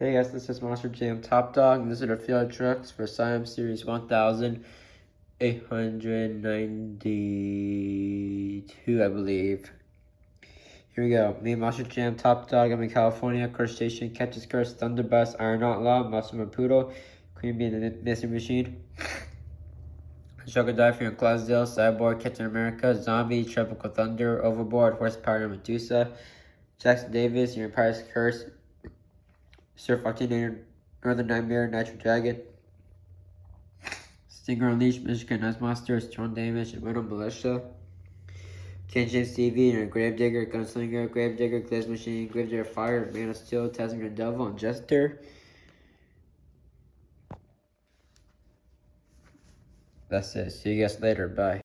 Hey guys, this is Monster Jam Top Dog, and these are the field trucks for Siam Series 1892, I believe. Here we go. Me, Monster Jam Top Dog. I'm in California. Curse Station, Catches Curse, Thunderbus, Iron Outlaw, Massimo Poodle, Queen Bee, and the Missing Machine. Sugar Diver in Clydesdale, Cyborg, Captain America, Zombie, Tropical Thunder, Overboard, Horsepower, Medusa, Jackson Davis, Your Empire's Curse, Surf Octane, Northern Nightmare, Nitro Dragon, Stinger Unleashed, Michigan Ice Monster, Strong Damage, Metal Militia, Kenshin TV, Gravedigger, Gunslinger, Gravedigger, Glaze Machine, Gravedigger Fire, Man of Steel, Tassinger Devil, and Jester. That's it. See you guys later. Bye.